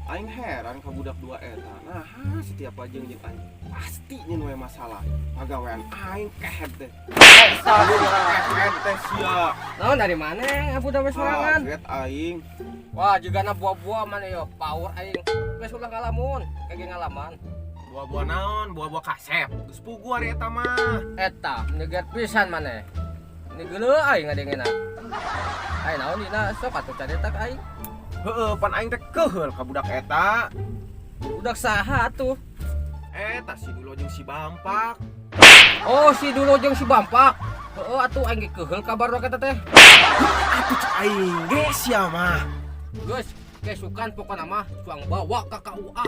Aing heran ka budak dua eta. Nah, setiap aja jeung aing pasti nyen we masalah. Pagawean aing kehet teh. Kehet teh sia. Naon dari mana budak we sorangan? Kaget aing. Wah, juga na buah-buah mana ya power aing. Geus ulah ngalamun, kage ngalaman. Buah-buah naon? Buah-buah kasep. Geus pugu ari eta mah. Eta negat pisan mana? Ini geuleuh aing ngadengena. Ai naon dina sok atuh cadetak aing. Heeh, pan aing teh keheul ka budak eta. Budak saha tuh? Eta si Dulo jeung si Bampak. Oh, si Dulo jeung si Bampak. Heeh, atuh aing ge keheul kabar eta teh. Atuh cek aing ge sia mah. Geus, kesukan pokona mah cuang bawa ka KUA.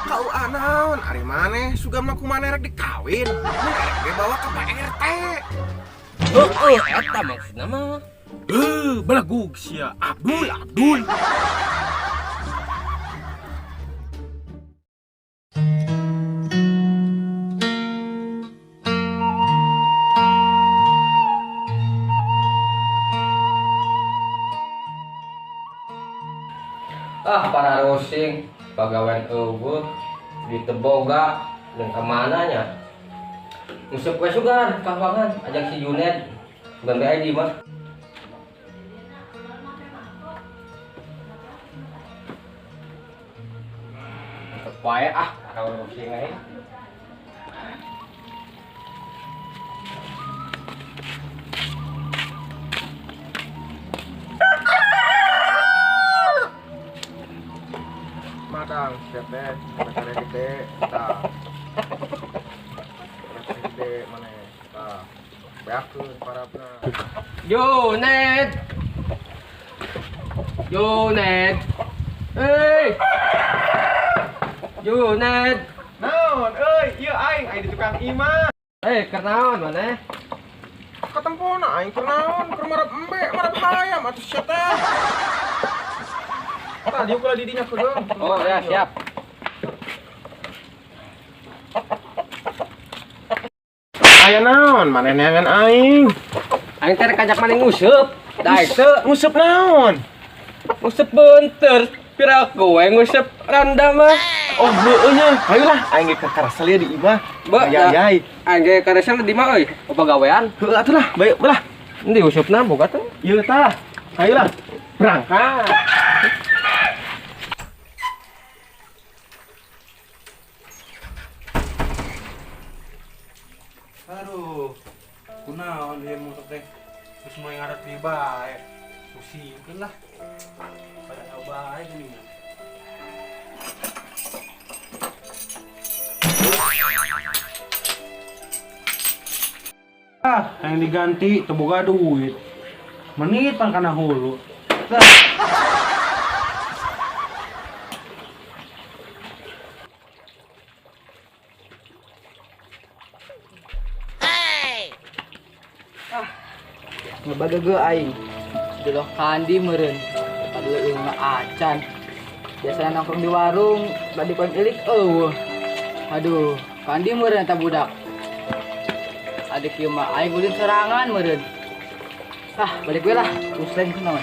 KUA naon? Ari maneh sugamna kumaneh rek dikawin. Rek ge bawa ka PRT. Heeh, eta maksudna mah. Belegug sia Abdul. Para rosing pagawean eueuh di teboga dan kemananya ngusep we sugar kawangan ajak si Juned bukan BID mah wae para rosing aja. Madang siap deh, kare gede, tah. Kare gede mana? Tah. Beakeun parabna. Juned. Hey. Juned. Naon euy, ieu aing di tukang imah. Kernaon maneh? Katempona aing keur naon? Keur marap embe, marap hayam atuh sia teh. Tadi ulah didinya kedeung. Oh ya, siap. Aya naon? Maneh neangan aing. Aing teh rek ajak maneh nguseup. Da teu Nguseup naon? nguseup beunteur. Pira kowe nguseup randa mah. Oh, heueuh nya. Hayolah aing ge ka karesel di imah. Ayai. Aing ge karesel di mah euy? Pagawean. Heueuh atuh lah, bae belah. Endi usupna boga teh? Ieu tah. Hayolah. Berangkat. Aduh, kunaon ieu motor teh? Geus moy ngaret di bae. Pusingkeun lah. Pada tahu bae geuning. Yang diganti teboga duit. Menit pan kana hulu. Ngebadege aing delok kandi meureun aduh eungna acan biasana nongkrong di warung badi poin ilik aduh kandi meureun eta budak adik ieu mah aing ulin sorangan meureun balik we lah useng kunaon.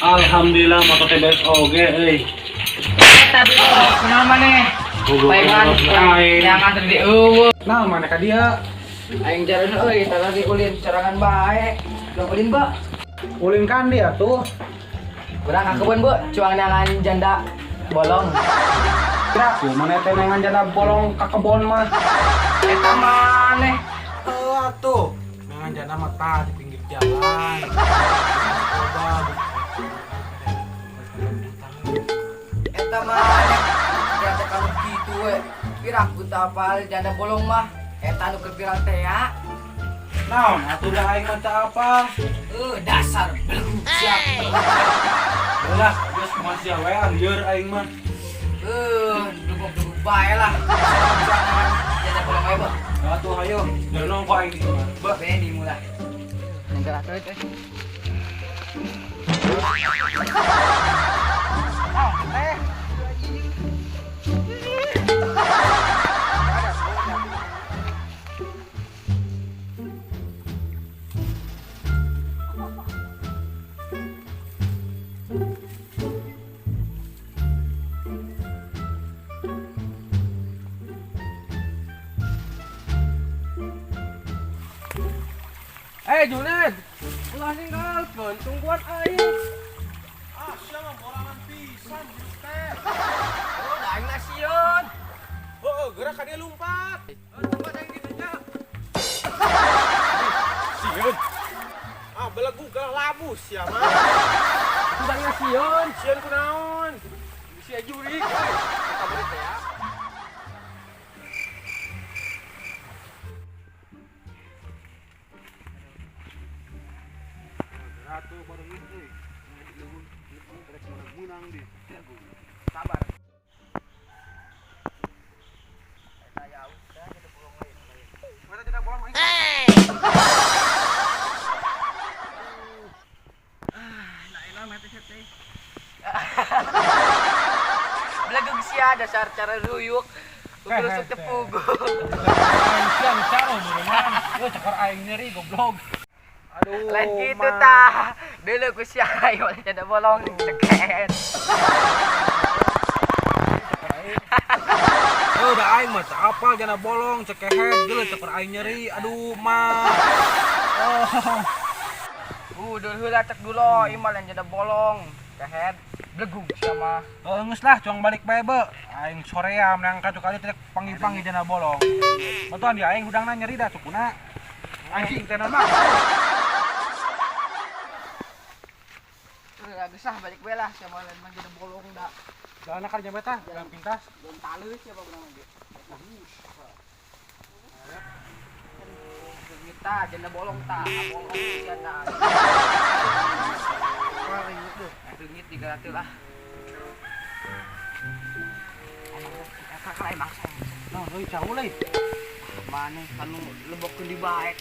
Alhamdulillah motor teh beres oge euy. Tapi kunaon maneh bayangan jangan tadi Nah, mana ka dia? aing jalan euy tadi ulin sorangan bae udah ulin ba Ulin kandi atuh. urang ka kebun bu cuang nangan janda bolong Kira ku mana teh nengan jana bolong ka kebon mah. eta maneh Atuh. Nengan jana mah tah di pinggir jalan. eta maneh ternyata kalau gitu we pirak buta apal janda bolong mah eta nu keur pirang teh ya Naon atuh dah aing mah teu apa. dasar belum siap Ulah, geus masih we lieur aing mah. duguk-duguk bae lah janda bolong we bu Atuh hayo, jangan ku aing di imah. Beni mulai nenggal atuh teh Juned. Ulah ninggalkeun tungguan aing. Ah, sia mah borangan pisan teh. Oh, da aing nasieun. Heueuh, gerak ka dia lompat. Lompat aing kitu nya. Sieun. Ah, belegu gerak labus sia mah. Udah nasieun, sieun kunaon? Sia jurig. Ka beureut teh ya. Ratu bareng itu. Menang di. Sabar. Mana tidak bola main. Belegeg sia dasar cara ruyuk. Terus tepung. Aing siang caro berenang. Cekor aing nyeri goblok. Aduh. Lain gitu tah. Dulu ku sia ayo ada bolong ceket. Udah aing mah apal jana bolong cekehet geuleuh cekor aing nyeri. Aduh mah. Dulu heula cek dulu imal yang jadi bolong. Kehet blegung sia mah. Geus lah cuang balik bae be. Aing soream nang kali teh panggil-panggil jana bolong. Motoan dia aing hudangna nyeri dah cukuna. Anjing teh mah. Gesah balik bae lah sia mah lain mah jadi bolong da. Jalan ka jamet tah, jalan pintas. Dan taleus sia bae ge. Kita jadi bolong tah, bolong sia tah. Ringit digaratil lah. Kakak lain langsung. Nah, euy jauh leuy. Mana kanu lebokkeun di baek.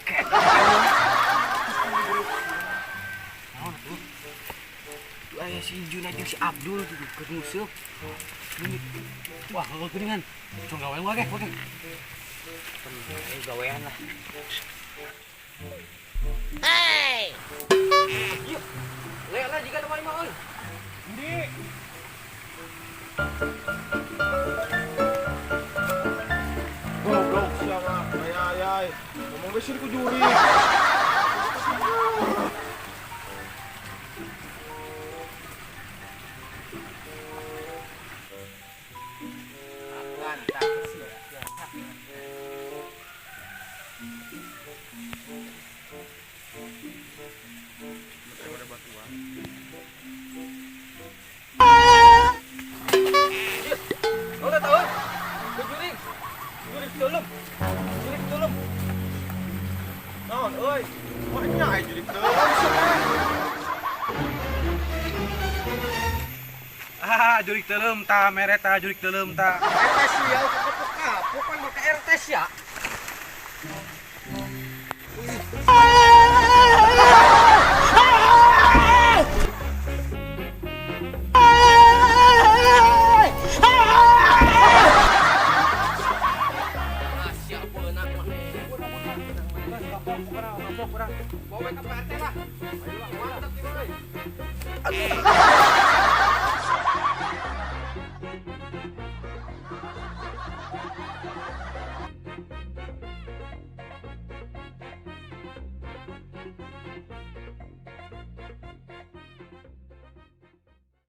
Naon tuh? Aya si Juned jeung si Abdul gitu keur nguseup. Wah, geuningan. Cung gawe wae ge. Gawean lah. Lek lah jika ada mah euy. Ndi. Goblok sia mah. Ayai. Ngomong ge sih ku juri. Udah tahu? Jurig. Jurig tolong. Jurig tolong. Naon euy? Wah nya aya jurig teuleum sia. Jurik teuleum tah mere tah jurik teuleum tah. Eta sia kapok-kapok kan make RT sia. Bawa ke RT lah. Ayo lah, mantap nih,